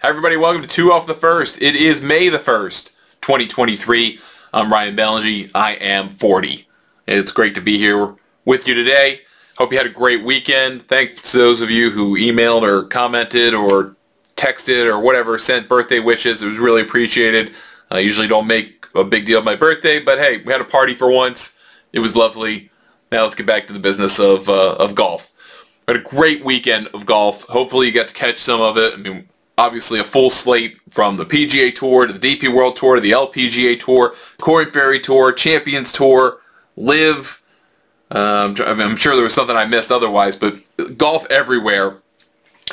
Hi everybody, welcome to 2 Off the First. It is May the 1st, 2023. I'm Ryan Ballingy. I am 40. It's great to be here with you today. Hope you had a great weekend. Thanks to those of you who emailed or commented or texted or whatever, sent birthday wishes. It was really appreciated. I usually don't make a big deal of my birthday, but hey, we had a party for once. It was lovely. Now let's get back to the business of golf. We had a great weekend of golf. Hopefully you got to catch some of it. I mean, obviously a full slate from the PGA Tour to the DP World Tour to the LPGA Tour, Corn Ferry Tour, Champions Tour, Live. I'm sure there was something I missed otherwise, but golf everywhere.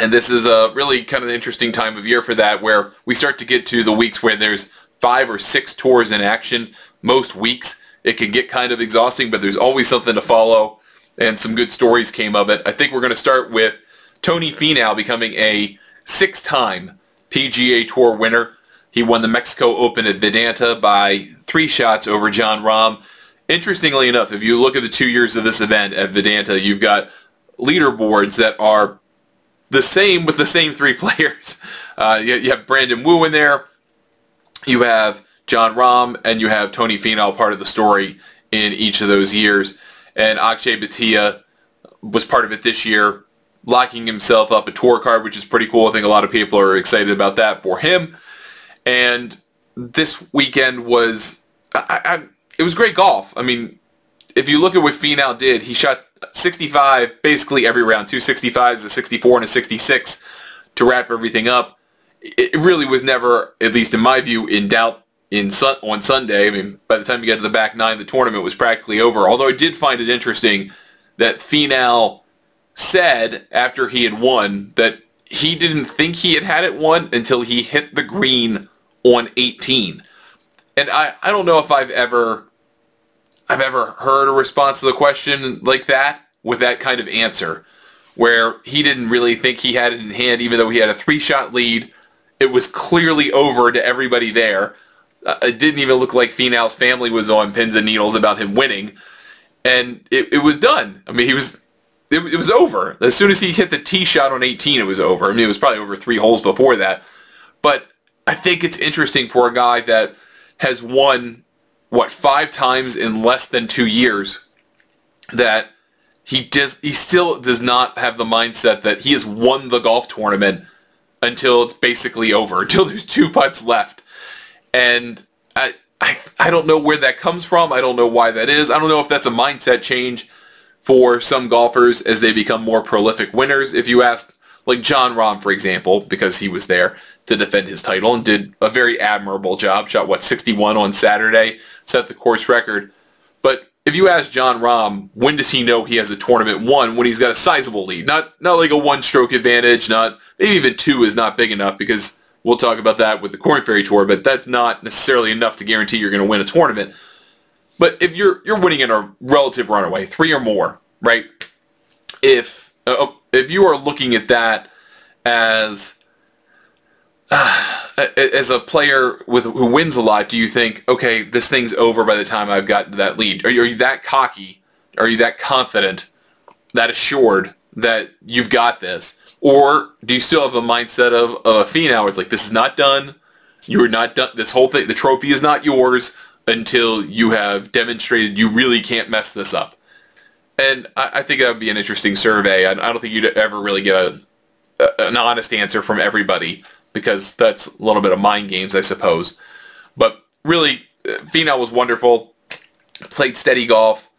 And this is a really kind of an interesting time of year for that, where we start to get to the weeks where there's 5 or 6 tours in action. Most weeks it can get kind of exhausting, but there's always something to follow, and some good stories came of it. I think we're going to start with Tony Finau becoming a 6-time PGA Tour winner. He won the Mexico Open at Vedanta by 3 shots over Jon Rahm. Interestingly enough, if you look at the 2 years of this event at Vedanta, you've got leaderboards that are the same with the same 3 players. You have Brandon Wu in there, you have Jon Rahm, and you have Tony Finau part of the story in each of those years. And Akshay Bhatia was part of it this year, locking himself up a tour card, which is pretty cool. I think a lot of people are excited about that for him. And this weekend was, it was great golf. I mean, if you look at what Finau did, he shot 65 basically every round, 2 65s, a 64 and a 66 to wrap everything up. It really was never, at least in my view, in doubt on Sunday. I mean, by the time you get to the back 9, the tournament was practically over. Although I did find it interesting that Finau said after he had won that he didn't think he had it won until he hit the green on 18. And I don't know if I've ever heard a response to the question like that with that kind of answer, where he didn't really think he had it in hand, even though he had a 3-shot lead. It was clearly over to everybody there. It didn't even look like Finau's family was on pins and needles about him winning. And it was done. I mean, it was over. As soon as he hit the tee shot on 18, it was over. I mean, it was probably over 3 holes before that. But I think it's interesting for a guy that has won, 5 times in less than 2 years, that he still does not have the mindset that he has won the golf tournament until it's basically over, until there's 2 putts left. And I don't know where that comes from. I don't know why that is. I don't know if that's a mindset change for some golfers as they become more prolific winners. If you ask, like Jon Rahm, for example, because he was there to defend his title and did a very admirable job, shot 61 on Saturday, set the course record. But if you ask Jon Rahm, when does he know he has a tournament won? When he's got a sizable lead, not like a 1-stroke advantage, maybe even 2 is not big enough, because we'll talk about that with the Corn Ferry Tour, but that's not necessarily enough to guarantee you're going to win a tournament. But if you're winning in a relative runaway, 3 or more, right? If you are looking at that as a player who wins a lot, do you think, okay, this thing's over by the time I've gotten to that lead? Are you that cocky? Are you that confident, that assured that you've got this? Or do you still have the mindset of a Finau where it's like, this is not done, you're not done, this whole thing, the trophy is not yours until you have demonstrated you really can't mess this up? And I think that would be an interesting survey. I don't think you'd ever really get an honest answer from everybody, because that's a little bit of mind games, I suppose. But really, Finau was wonderful, played steady golf.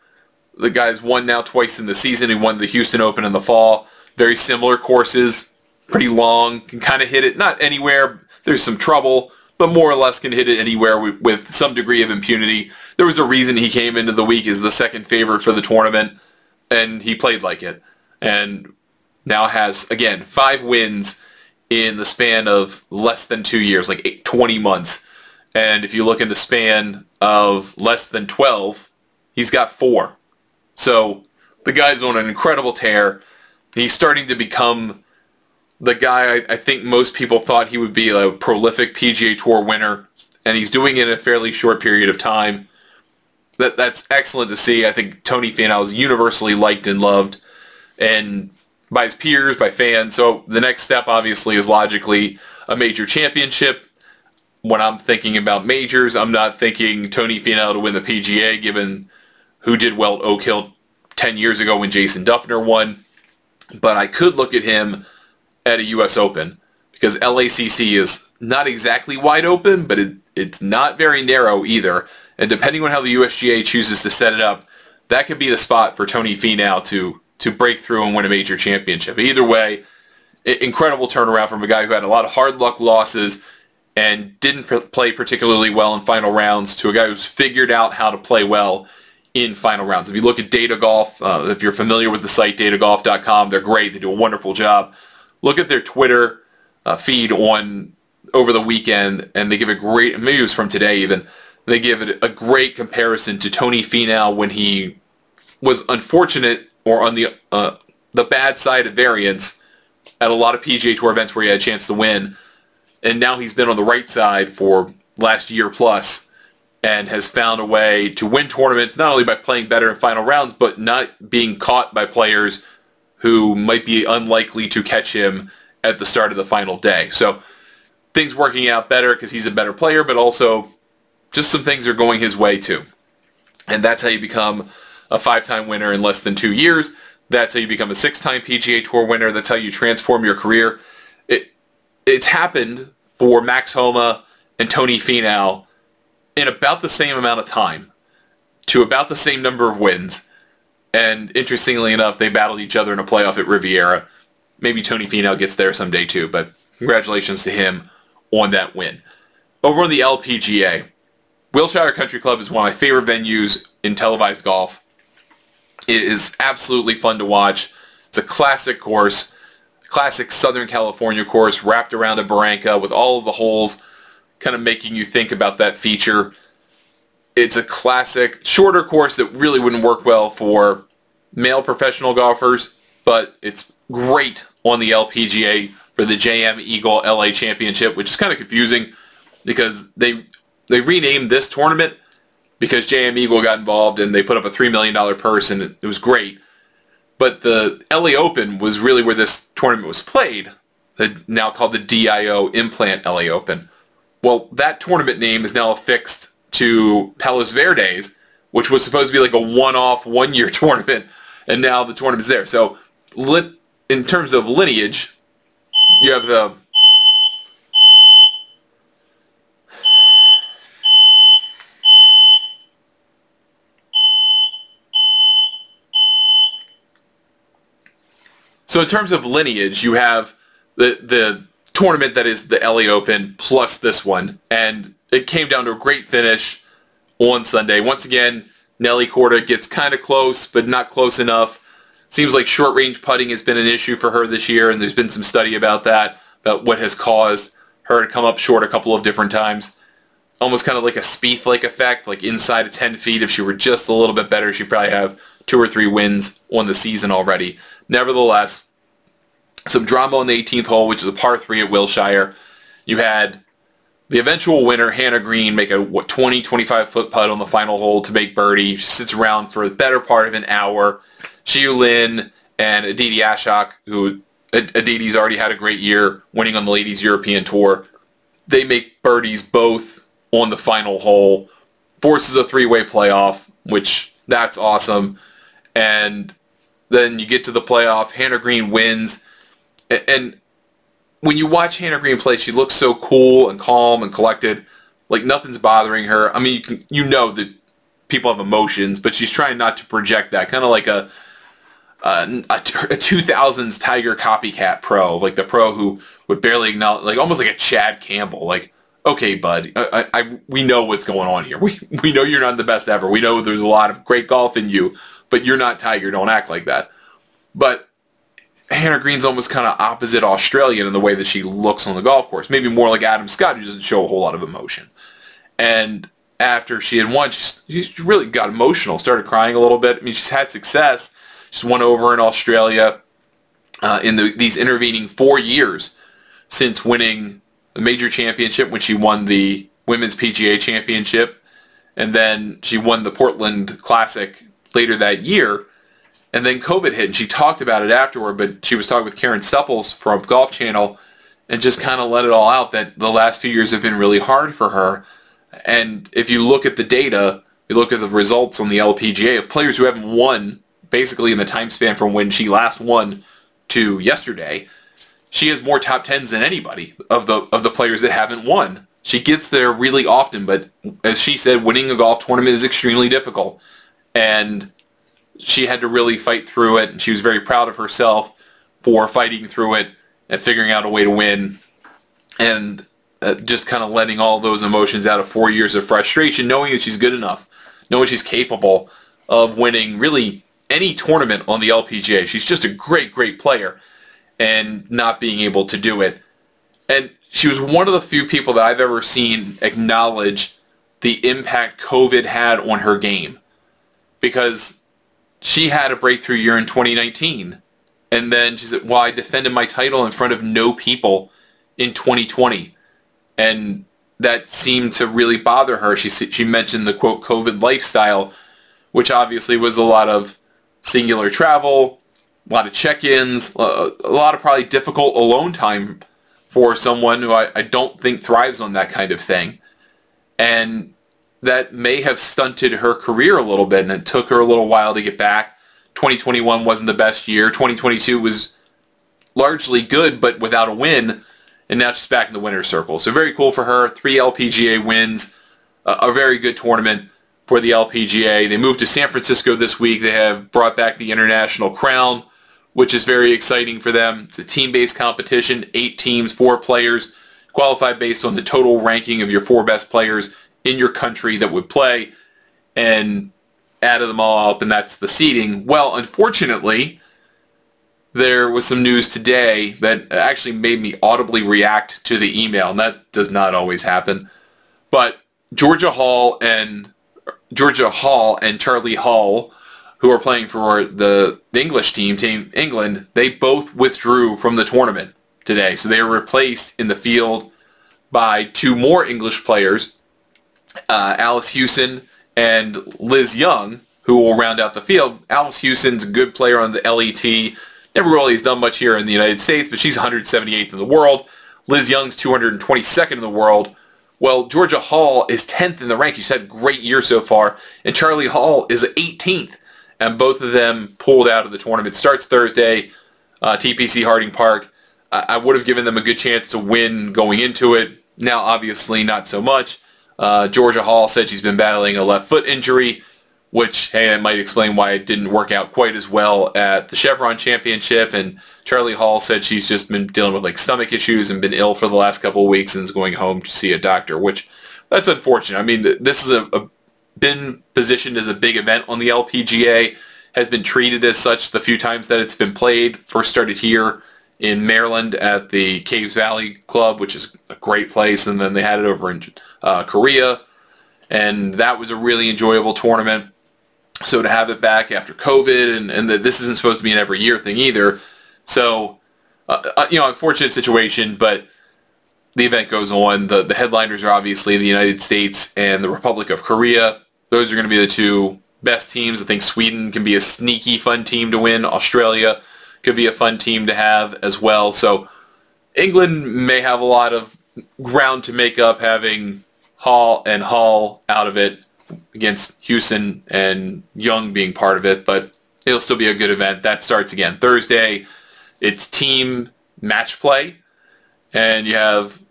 The guy's won now twice in the season. He won the Houston Open in the fall. Very similar courses, pretty long, can kind of hit it, not anywhere, there's some trouble, but more or less can hit it anywhere with some degree of impunity. There was a reason he came into the week as the second favorite for the tournament, and he played like it. And now has, again, 5 wins in the span of less than 2 years, like 20 months. And if you look in the span of less than 12, he's got 4. So the guy's on an incredible tear. He's starting to become the guy I think most people thought he would be, a prolific PGA Tour winner, and he's doing it in a fairly short period of time. That's excellent to see. I think Tony Finau is universally liked and loved, and by his peers, by fans. So the next step, obviously, is logically a major championship. When I'm thinking about majors, I'm not thinking Tony Finau to win the PGA, given who did well at Oak Hill 10 years ago when Jason Duffner won. But I could look at him at a U.S. Open, because LACC is not exactly wide open, but it's not very narrow either. And depending on how the USGA chooses to set it up, that could be the spot for Tony Finau to break through and win a major championship. Either way, incredible turnaround from a guy who had a lot of hard luck losses and didn't play particularly well in final rounds to a guy who's figured out how to play well in final rounds. If you look at Data Golf, if you're familiar with the site datagolf.com, they're great. They do a wonderful job. Look at their Twitter feed over the weekend, and they give a great, maybe it was from today even, they give it a great comparison to Tony Finau when he was unfortunate or on the bad side of variance at a lot of PGA Tour events where he had a chance to win. And now he's been on the right side for last year plus and has found a way to win tournaments, not only by playing better in final rounds, but not being caught by players who might be unlikely to catch him at the start of the final day. So things working out better because he's a better player, but also just some things are going his way too. And that's how you become a 5-time winner in less than 2 years. That's how you become a 6-time PGA Tour winner. That's how you transform your career. It's happened for Max Homa and Tony Finau in about the same amount of time, to about the same number of wins. And interestingly enough, they battled each other in a playoff at Riviera. Maybe Tony Finau gets there someday too, but congratulations to him on that win. Over on the LPGA, Wilshire Country Club is one of my favorite venues in televised golf. It is absolutely fun to watch. It's a classic course, classic Southern California course wrapped around a barranca with all of the holes kind of making you think about that feature. It's a classic, shorter course that really wouldn't work well for male professional golfers, but it's great on the LPGA for the JM Eagle LA Championship, which is kind of confusing because they renamed this tournament because JM Eagle got involved and they put up a $3 million purse, and it was great. But the LA Open was really where this tournament was played, now called the DIO Implant LA Open. Well, that tournament name is now affixed to Palos Verdes, which was supposed to be like a one-off, one-year tournament, and now the tournament's there. So in terms of lineage, you have the... So in terms of lineage, you have the tournament that is the LA Open plus this one, and it came down to a great finish on Sunday. Once again, Nelly Korda gets kind of close, but not close enough. Seems like short-range putting has been an issue for her this year, and there's been some study about that, about what has caused her to come up short a couple of different times. Almost kind of like a Spieth-like effect, like inside of 10 feet. If she were just a little bit better, she'd probably have 2 or 3 wins on the season already. Nevertheless, some drama on the 18th hole, which is a par 3 at Wilshire. You had the eventual winner, Hannah Green, make a 20-25-foot putt on the final hole to make birdie. She sits around for the better part of an hour. Xiu Lin and Aditi Ashok, who Aditi's already had a great year winning on the Ladies European Tour. They make birdies both on the final hole. Forces a 3-way playoff, which that's awesome. And then you get to the playoff. Hannah Green wins. And when you watch Hannah Green play, she looks so cool and calm and collected. Like nothing's bothering her. I mean, you know that people have emotions, but she's trying not to project that. Kind of like a 2000s Tiger copycat pro, like the pro who would barely acknowledge, like almost like a Chad Campbell. Like, okay, bud, we know what's going on here. We know you're not the best ever. We know there's a lot of great golf in you, but you're not Tiger. Don't act like that. But Hannah Green's almost kind of opposite Australian in the way that she looks on the golf course. Maybe more like Adam Scott, who doesn't show a whole lot of emotion. And after she had won, she really got emotional, started crying a little bit. I mean, she's had success. She's won over in Australia in these intervening 4 years since winning the major championship when she won the Women's PGA Championship. And then she won the Portland Classic later that year. And then COVID hit, and she talked about it afterward, but she was talking with Karen Stupples from Golf Channel and just kind of let it all out that the last few years have been really hard for her. And if you look at the data, you look at the results on the LPGA of players who haven't won basically in the time span from when she last won to yesterday, she has more top tens than anybody of the players that haven't won. She gets there really often, but as she said, winning a golf tournament is extremely difficult. And she had to really fight through it, and she was very proud of herself for fighting through it and figuring out a way to win, and just kind of letting all those emotions out of 4 years of frustration, knowing that she's good enough, knowing she's capable of winning really any tournament on the LPGA. She's just a great, great player, and not being able to do it. And she was one of the few people that I've ever seen acknowledge the impact COVID had on her game, because she had a breakthrough year in 2019. And then she said, well, I defended my title in front of no people in 2020. And that seemed to really bother her. She mentioned the, quote, COVID lifestyle, which obviously was a lot of singular travel, a lot of check-ins, a lot of probably difficult alone time for someone who I don't think thrives on that kind of thing. And that may have stunted her career a little bit, and it took her a little while to get back. 2021 wasn't the best year. 2022 was largely good, but without a win, and now she's back in the winner's circle. So very cool for her. 3 LPGA wins, a very good tournament for the LPGA. They moved to San Francisco this week. They have brought back the International Crown, which is very exciting for them. It's a team-based competition, 8 teams, 4 players, qualified based on the total ranking of your 4 best players in your country that would play, and added them all up, and that's the seeding. Well, unfortunately, there was some news today that actually made me audibly react to the email, and that does not always happen. But Georgia Hall and Charlie Hall, who are playing for the English team, Team England, they both withdrew from the tournament today. So they were replaced in the field by 2 more English players, Alice Hewson and Liz Young, who will round out the field. Alice Hewson's a good player on the LET. Never really has done much here in the United States, but she's 178th in the world. Liz Young's 222nd in the world. Well, Georgia Hall is 10th in the ranking. She's had a great year so far. And Charlie Hall is 18th. And both of them pulled out of the tournament. Starts Thursday, TPC Harding Park. I would have given them a good chance to win going into it. Now, obviously, not so much. Georgia Hall said she's been battling a left foot injury, which, hey, that might explain why it didn't work out quite as well at the Chevron Championship. And Charlie Hall said she's just been dealing with stomach issues and been ill for the last couple of weeks and is going home to see a doctor, which that's unfortunate. I mean, this is been positioned as a big event on the LPGA, has been treated as such the few times that it's been played. First started here in Maryland at the Caves Valley Club, which is a great place, and then they had it over in Korea, and that was a really enjoyable tournament. So to have it back after COVID, and this isn't supposed to be an every year thing either, so unfortunate situation, but the event goes on. The headliners are obviously the United States and the Republic of Korea. Those are going to be the 2 best teams. I think Sweden can be a sneaky fun team to win. Australia could be a fun team to have as well. So England may have a lot of ground to make up, having Hall out of it against Hewson and Young being part of it, but it'll still be a good event. That starts again Thursday. It's team match play, and you have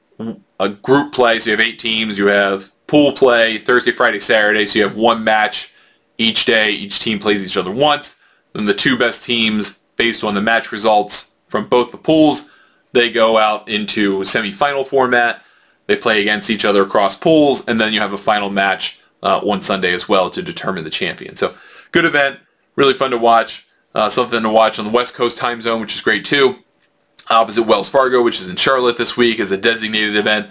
a group play, so you have 8 teams. You have pool play Thursday, Friday, Saturday, so you have 1 match each day. Each team plays each other once. Then the 2 best teams, based on the match results from both the pools, they go out into semifinal format. They play against each other across pools, and then you have a final match on Sunday as well to determine the champion. So good event, really fun to watch. Something to watch on the West Coast time zone, which is great too. Opposite Wells Fargo, which is in Charlotte this week, as a designated event.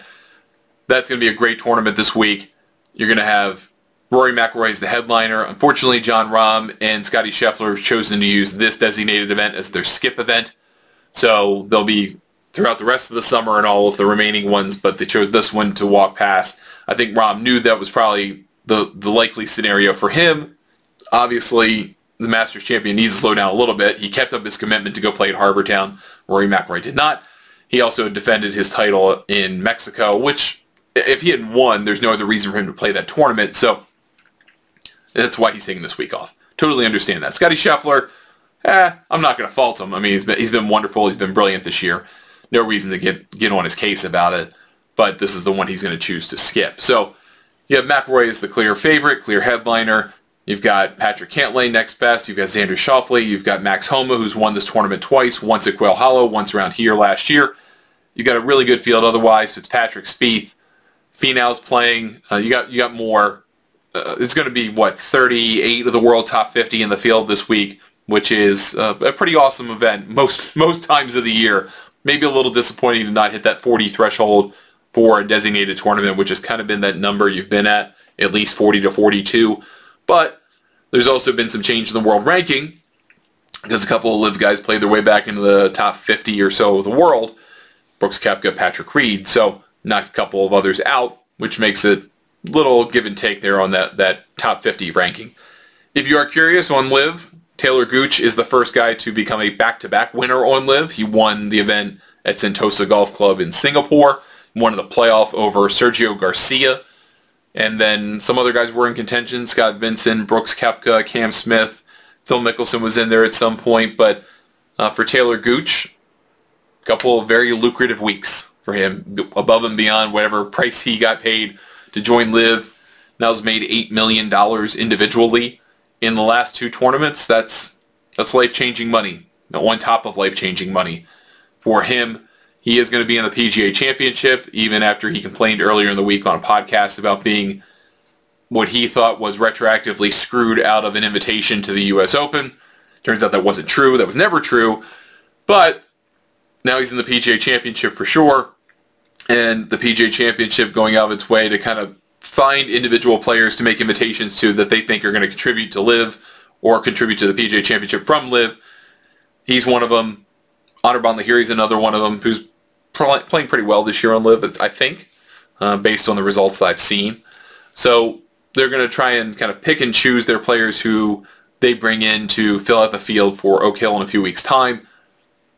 That's going to be a great tournament this week. You're going to have Rory McIlroy as the headliner. Unfortunately, Jon Rahm and Scottie Scheffler have chosen to use this designated event as their skip event. So they'll be throughout the rest of the summer and all of the remaining ones, but they chose this one to walk past. I think Rahm knew that was probably the likely scenario for him. Obviously, the Masters champion needs to slow down a little bit. He kept up his commitment to go play at Harbour Town. Rory McIlroy did not. He also defended his title in Mexico, which, if he had won, there's no other reason for him to play that tournament. So that's why he's taking this week off. Totally understand that. Scottie Scheffler, I'm not going to fault him. I mean, he's been wonderful. He's been brilliant this year. No reason to get on his case about it. But this is the one he's going to choose to skip. So you have McIlroy as the clear favorite, clear headliner. You've got Patrick Cantlay next best. You've got Xander Schauffele. You've got Max Homa, who's won this tournament twice, once at Quail Hollow, once around here last year. You've got a really good field otherwise. Fitzpatrick, Spieth, Finau's playing. You got more. It's going to be, 38 of the world top 50 in the field this week, which is a pretty awesome event most times of the year. Maybe a little disappointing to not hit that 40 threshold for a designated tournament, which has kind of been that number you've been at least 40 to 42. But there's also been some change in the world ranking because a couple of LIV guys played their way back into the top 50 or so of the world. Brooks Koepka, Patrick Reed, so knocked a couple of others out, which makes it a little give and take there on that top 50 ranking. If you are curious on LIV, Taylor Gooch is the first guy to become a back-to-back winner on LIV. He won the event at Sentosa Golf Club in Singapore, won the playoff over Sergio Garcia, and then some other guys were in contention. Scott Vincent, Brooks Koepka, Cam Smith, Phil Mickelson was in there at some point, but for Taylor Gooch, a couple of very lucrative weeks for him, above and beyond whatever price he got paid to join LIV. Now he's made $8 million individually in the last two tournaments. That's life-changing money, on top of life-changing money for him. He is going to be in the PGA Championship, even after he complained earlier in the week on a podcast about being what he thought was retroactively screwed out of an invitation to the U.S. Open. Turns out that wasn't true. That was never true. But now he's in the PGA Championship for sure. And the PGA Championship going out of its way to kind of find individual players to make invitations to that they think are going to contribute to LIV or contribute to the PGA Championship from LIV. He's one of them. Anirban Lahiri's another one of them who's playing pretty well this year on LIV, I think, based on the results that I've seen. So they're going to try and kind of pick and choose their players who they bring in to fill out the field for Oak Hill in a few weeks' time.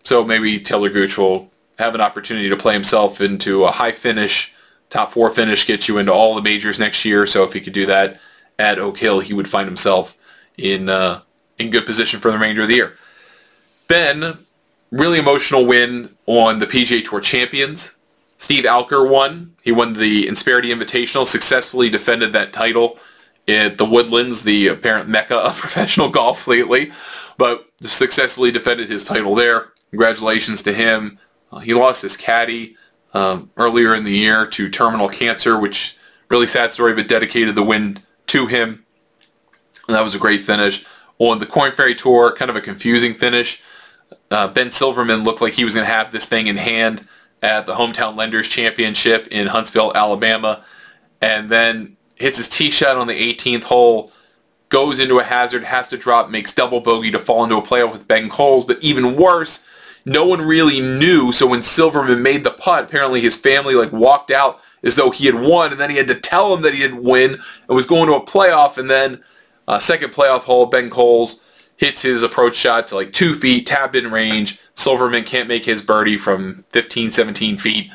So maybe Taylor Gooch will have an opportunity to play himself into a high finish, top 4 finish, get you into all the majors next year. So if he could do that at Oak Hill, he would find himself in good position for the remainder of the year. Ben, really emotional win on the PGA Tour Champions. Steve Alker won. He won the Insperity Invitational, successfully defended that title at the Woodlands, the apparent mecca of professional golf lately, but successfully defended his title there. Congratulations to him. He lost his caddy earlier in the year to terminal cancer, which really sad story, but dedicated the win to him. And that was a great finish. On the Korn Ferry Tour, kind of a confusing finish. Ben Silverman looked like he was going to have this thing in hand at the Hometown Lenders Championship in Huntsville, Alabama, and then hits his tee shot on the 18th hole, goes into a hazard, has to drop, makes double bogey to fall into a playoff with Ben Coles, but even worse, no one really knew, so when Silverman made the putt, apparently his family walked out as though he had won, and then he had to tell him that he didn't win and was going to a playoff, and then second playoff hole, Ben Coles hits his approach shot to 2 feet, tapped in range. Silverman can't make his birdie from 15, 17 feet.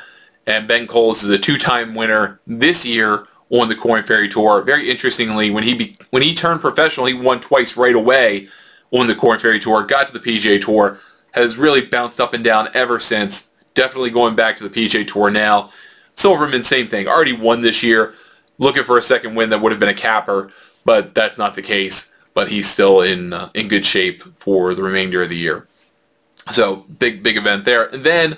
And Ben Coles is a 2-time winner this year on the Korn Ferry Tour. Very interestingly, when he turned professional, he won twice right away on the Korn Ferry Tour, got to the PGA Tour, has really bounced up and down ever since. Definitely going back to the PGA Tour now. Silverman, same thing. Already won this year. Looking for a second win that would have been a capper, but that's not the case. But he's still in good shape for the remainder of the year. So big event there. And then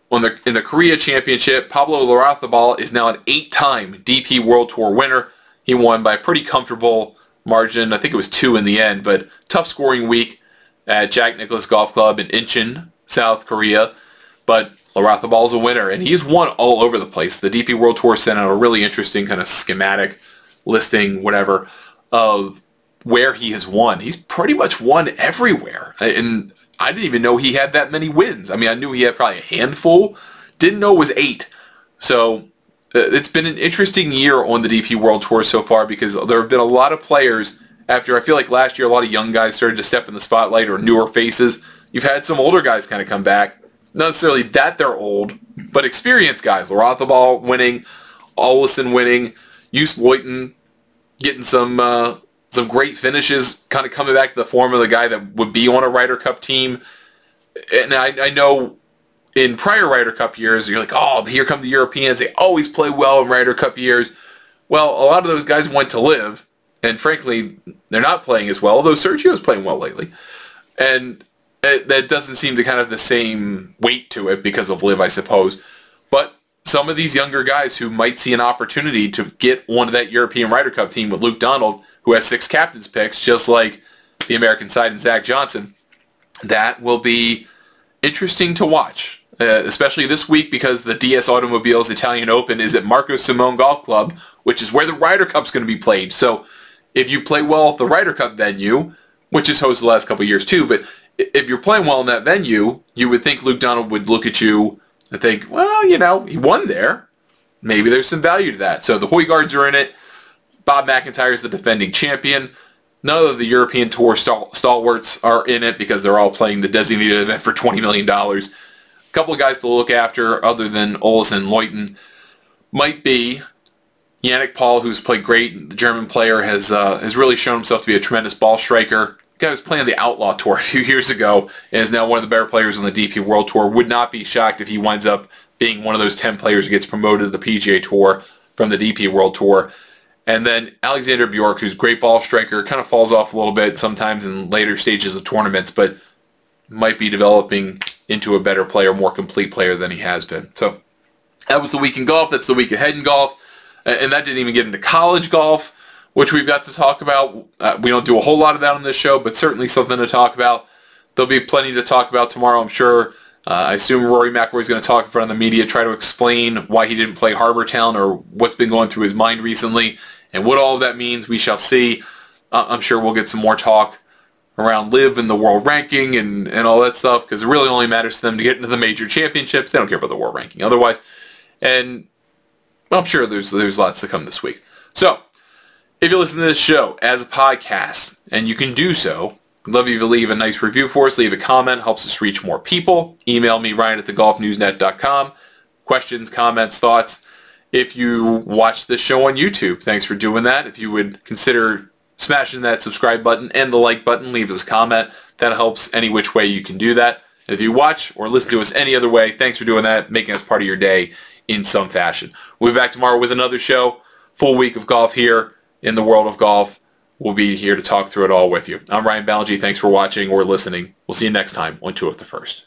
in the Korea Championship, Pablo Larrazabal is now an 8-time DP World Tour winner. He won by a pretty comfortable margin. I think it was 2 in the end, but tough scoring week at Jack Nicklaus Golf Club in Incheon, South Korea. But Larrazabal's a winner, and he's won all over the place. The DP World Tour sent out a really interesting kind of schematic listing, whatever, of where he has won. He's pretty much won everywhere. And I didn't even know he had that many wins. I mean, I knew he had probably a handful. Didn't know it was 8. So it's been an interesting year on the DP World Tour so far because there have been a lot of players after I feel like last year a lot of young guys started to step in the spotlight, or newer faces. You've had some older guys kind of come back. Not necessarily that they're old, but experienced guys. Loratheball winning, Olesen winning, Joost Luiten getting some great finishes, kind of coming back to the form of the guy that would be on a Ryder Cup team. And I know in prior Ryder Cup years, you're like, oh, here come the Europeans. They always play well in Ryder Cup years. Well, a lot of those guys went to live, and frankly, they're not playing as well, although Sergio's playing well lately. And that doesn't seem to kind of have the same weight to it because of live, I suppose. But some of these younger guys who might see an opportunity to get onto that European Ryder Cup team with Luke Donald, who has 6 captain's picks, just like the American side and Zach Johnson, that will be interesting to watch, especially this week because the DS Automobiles Italian Open is at Marco Simone Golf Club, which is where the Ryder Cup's going to be played. So if you play well at the Ryder Cup venue, which is hosted the last couple of years too, but if you're playing well in that venue, you would think Luke Donald would look at you and think, well, you know, he won there. Maybe there's some value to that. So the Højgaards are in it. Bob McIntyre is the defending champion. None of the European Tour stalwarts are in it because they're all playing the designated event for $20 million. A couple of guys to look after other than Olesen and Luiten might be Yannick Paul, who's played great. The German player has really shown himself to be a tremendous ball striker. The guy was playing on the Outlaw Tour a few years ago and is now one of the better players on the DP World Tour. Would not be shocked if he winds up being one of those 10 players who gets promoted to the PGA Tour from the DP World Tour. And then Alexander Bjork, who's a great ball striker, kind of falls off a little bit sometimes in later stages of tournaments, but might be developing into a better player, more complete player than he has been. So that was the week in golf. That's the week ahead in golf. And that didn't even get into college golf, which we've got to talk about. We don't do a whole lot of that on this show, but certainly something to talk about. There'll be plenty to talk about tomorrow, I'm sure. I assume Rory McIlroy is going to talk in front of the media, try to explain why he didn't play Harbour Town or what's been going through his mind recently. And what all of that means, we shall see. I'm sure we'll get some more talk around LIV and the world ranking and all that stuff, because it really only matters to them to get into the major championships. They don't care about the world ranking otherwise. And I'm sure there's lots to come this week. So, if you listen to this show as a podcast, and you can do so, I'd love you to leave a nice review for us, leave a comment, helps us reach more people. Email me, ryan@thegolfnewsnet.com. Questions, comments, thoughts. If you watch this show on YouTube, thanks for doing that. If you would consider smashing that subscribe button and the like button, leave us a comment. That helps any which way you can do that. If you watch or listen to us any other way, thanks for doing that, making us part of your day in some fashion. We'll be back tomorrow with another show. Full week of golf here in the world of golf. We'll be here to talk through it all with you. I'm Ryan Ballingy. Thanks for watching or listening. We'll see you next time on Two of the First.